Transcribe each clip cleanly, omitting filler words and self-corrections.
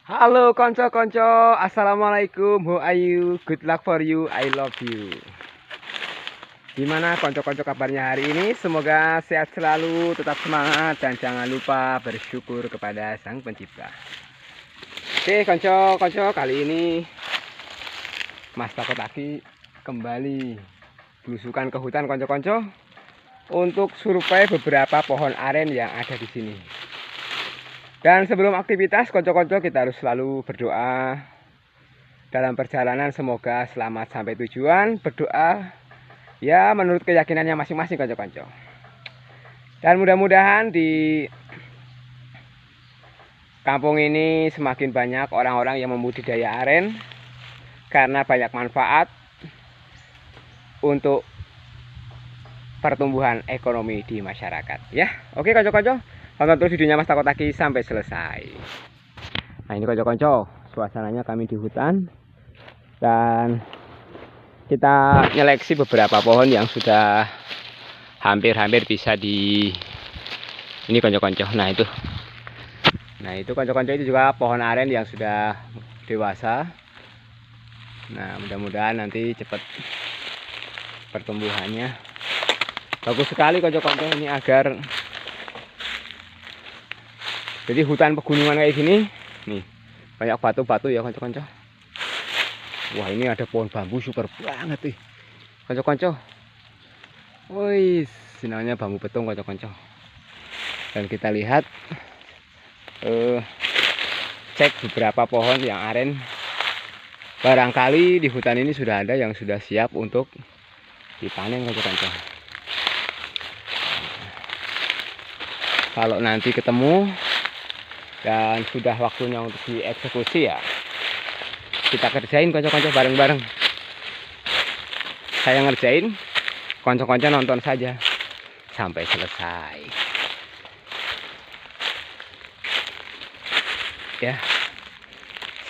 Halo konco-konco, assalamualaikum, how are you? Good luck for you, I love you. Gimana konco-konco kabarnya hari ini? Semoga sehat selalu, tetap semangat, dan jangan lupa bersyukur kepada Sang Pencipta. Oke konco-konco, kali ini Mas Takotaki kembali belusukan ke hutan konco-konco untuk survei beberapa pohon aren yang ada di sini. Dan sebelum aktivitas, konco-konco kita harus selalu berdoa dalam perjalanan, semoga selamat sampai tujuan. Berdoa ya menurut keyakinannya masing-masing konco-konco. Dan mudah-mudahan di kampung ini semakin banyak orang-orang yang membudidaya aren, karena banyak manfaat untuk pertumbuhan ekonomi di masyarakat ya. Oke konco-konco, tonton terus videonya Mas Takotaki sampai selesai. Nah ini konco-konco, suasananya kami di hutan, dan kita nyeleksi beberapa pohon yang sudah hampir-hampir bisa di ini konco-konco. Nah itu konco-konco, itu juga pohon aren yang sudah dewasa. Nah mudah-mudahan nanti cepat pertumbuhannya. Bagus sekali konco-konco ini, agar jadi hutan pegunungan kayak gini nih, banyak batu-batu ya konco-konco. Wah ini ada pohon bambu super banget nih konco-konco. Wih, namanya bambu betung konco-konco. Dan kita lihat cek beberapa pohon yang aren. Barangkali di hutan ini sudah ada yang sudah siap untuk dipanen konco-konco. Kalau nanti ketemu dan sudah waktunya untuk dieksekusi ya kita kerjain konco-konco bareng-bareng. Saya ngerjain, konco-konco nonton saja sampai selesai ya.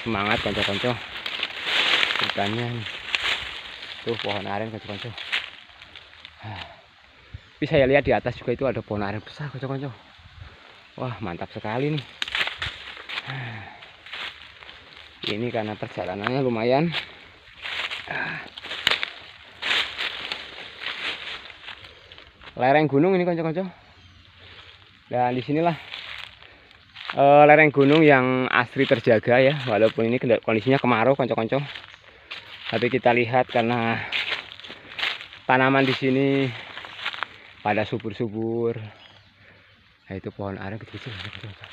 Semangat konco-konco, hutannya tuh pohon aren konco-konco. Tapi saya lihat di atas juga itu ada pohon aren besar konco-konco. Wah mantap sekali nih. Ini karena perjalanannya lumayan. Lereng gunung ini konco-konco. Dan disinilah lereng gunung yang asli terjaga ya, walaupun ini kondisinya kemarau konco-konco. Tapi kita lihat karena tanaman di sini pada subur-subur. Nah itu pohon aren kecil.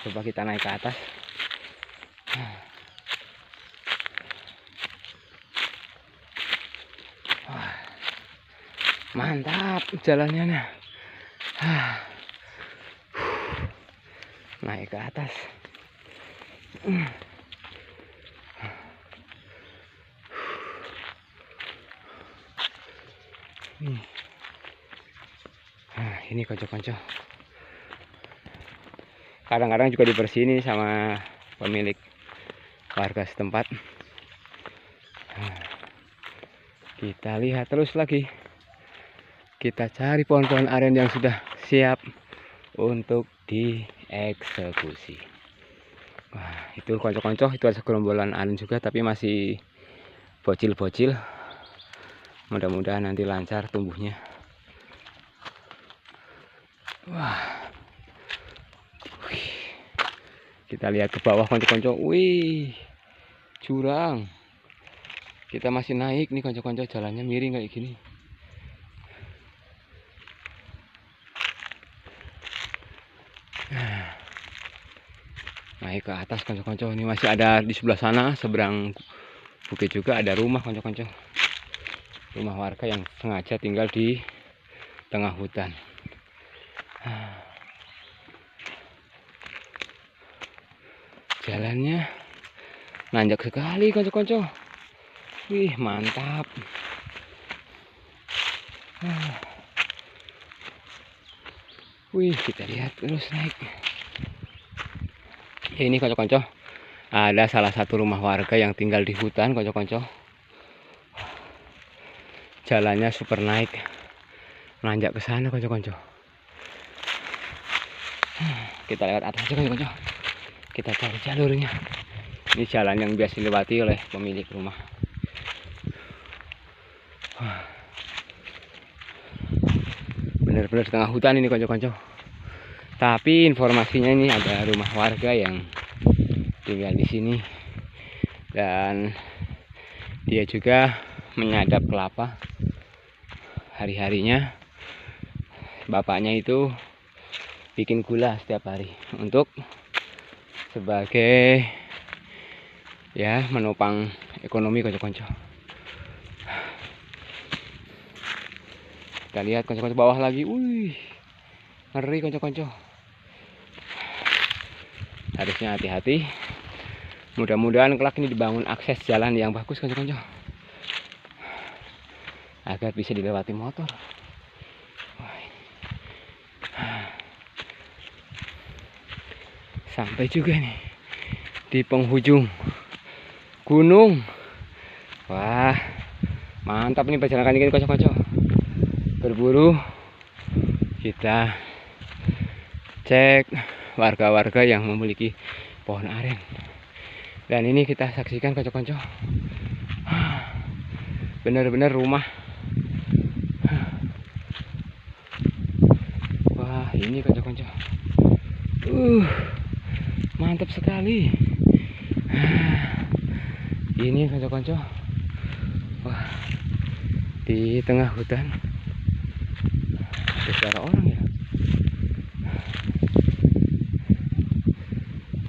Coba kita naik ke atas. Wah, mantap jalannya nih. Naik ke atas. Nah ini konco-konco, kadang-kadang juga dibersihin sama pemilik warga setempat. Kita lihat terus lagi, kita cari pohon-pohon aren yang sudah siap untuk dieksekusi. Wah itu konco-konco, itu ada segerombolan aren juga tapi masih bocil-bocil. Mudah-mudahan nanti lancar tumbuhnya. Wah, kita lihat ke bawah konco-konco. Wih, jurang. Kita masih naik nih konco-konco, jalannya miring kayak gini. Naik ke atas konco-konco. Ini masih ada di sebelah sana, seberang bukit juga ada rumah konco-konco. Rumah warga yang sengaja tinggal di tengah hutan. Jalannya nanjak sekali konco-konco. Wih mantap. Wih kita lihat terus naik. Ini konco-konco, ada salah satu rumah warga yang tinggal di hutan konco-konco. Jalannya super naik, nanjak ke sana konco-konco. Kita lewat atas aja konco-konco. Kita cari jalurnya. Ini jalan yang biasa dilewati oleh pemilik rumah. Benar-benar di tengah hutan ini konco-konco. Tapi informasinya ini ada rumah warga yang tinggal di sini dan dia juga menyadap kelapa. Hari-harinya bapaknya itu bikin gula setiap hari untuk sebagai ya menopang ekonomi konco-konco. Kita lihat konco-konco bawah lagi. Wih, ngeri konco-konco. Harusnya hati-hati. Mudah-mudahan kelak ini dibangun akses jalan yang bagus konco-konco, agar bisa dilewati motor. Sampai juga nih di penghujung gunung. Wah, mantap nih perjalanan ini konco-konco. Berburu kita cek warga-warga yang memiliki pohon aren. Dan ini kita saksikan konco-konco, benar-benar rumah. Wah, ini konco-konco, mantap sekali. Ini konco-konco, wah, di tengah hutan ada suara orang ya.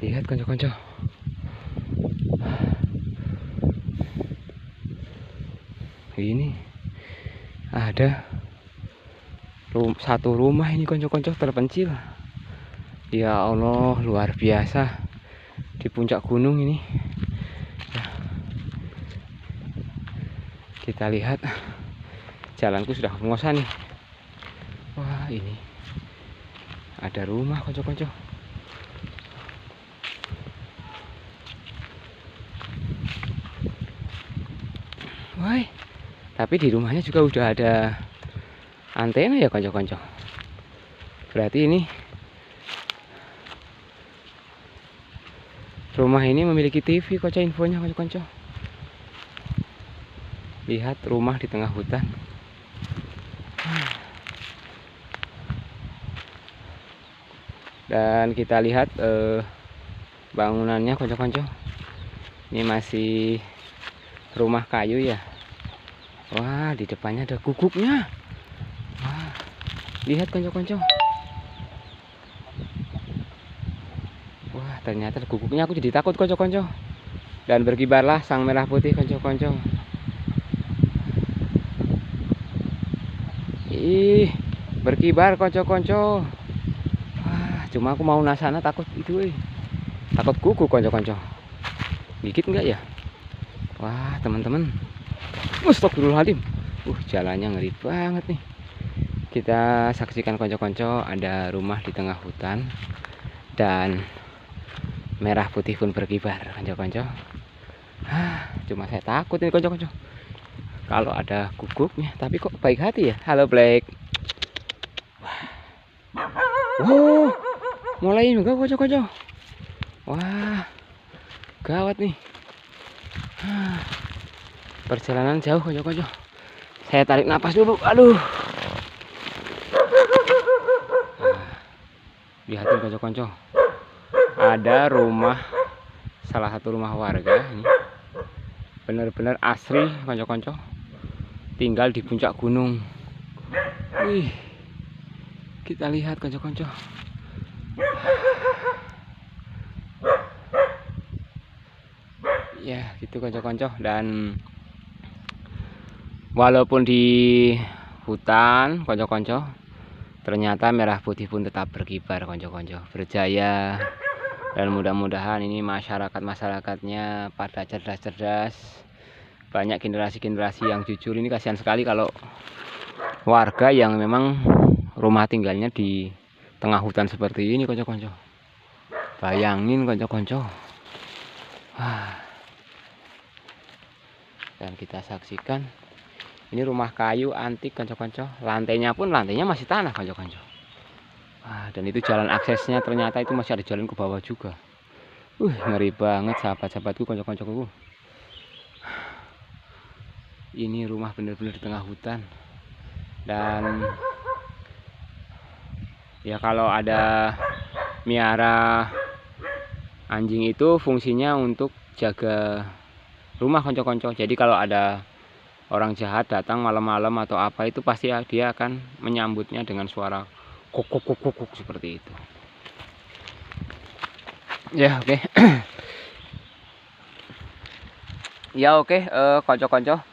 Lihat konco-konco, ini ada satu rumah ini konco-konco terpencil. Ya Allah, luar biasa di puncak gunung ini ya. Kita lihat jalanku sudah ngosan nih. Wah, ini ada rumah konco-konco. Wah, tapi di rumahnya juga udah ada antena ya konco-konco. Berarti ini rumah ini memiliki TV konco, infonya konco-konco. Lihat rumah di tengah hutan. Dan kita lihat bangunannya konco-konco. Ini masih rumah kayu ya. Wah, di depannya ada guguknya. Wah, lihat konco-konco. Wah, ternyata guguknya, aku jadi takut konco-konco. Dan berkibarlah sang merah putih konco-konco. Ih, berkibar konco-konco. Wah, cuma aku mau nasana takut itu, takut guguk konco-konco. Gigit enggak ya? Wah, teman-teman. Astagfirullahaladzim. Jalannya ngeri banget nih. Kita saksikan konco-konco, ada rumah di tengah hutan dan merah putih pun berkibar konco-konco. Cuma saya takut ini konco-konco kalau ada guguknya, tapi kok baik hati ya. Halo Black. Wow, mulai juga konco-konco. Wah, gawat nih. Perjalanan jauh konco-konco. Saya tarik napas dulu. Aduh. Lihatin konco-konco. Ada rumah, salah satu rumah warga ini. Benar-benar asri konco-konco. Tinggal di puncak gunung. Wih. Kita lihat konco-konco. Ya, gitu konco-konco. Dan walaupun di hutan konco-konco, ternyata merah putih pun tetap berkibar konco-konco, berjaya. Dan mudah-mudahan ini masyarakatnya pada cerdas-cerdas, banyak generasi-generasi yang jujur. Ini kasihan sekali kalau warga yang memang rumah tinggalnya di tengah hutan seperti ini konco-konco. Bayangin konco-konco. Dan kita saksikan ini rumah kayu antik konco-konco. Lantainya masih tanah konco-konco. Dan itu jalan aksesnya, ternyata itu masih ada jalan ke bawah juga. Ngeri banget sahabat-sahabatku, konco-koncoku. Ini rumah bener-bener di tengah hutan. Dan ya kalau ada miara anjing itu fungsinya untuk jaga rumah konco-konco. Jadi kalau ada orang jahat datang malam-malam atau apa itu pasti dia akan menyambutnya dengan suara kuk kuk kuk kuk, kuk seperti itu. Ya oke. Ya oke, konco-konco.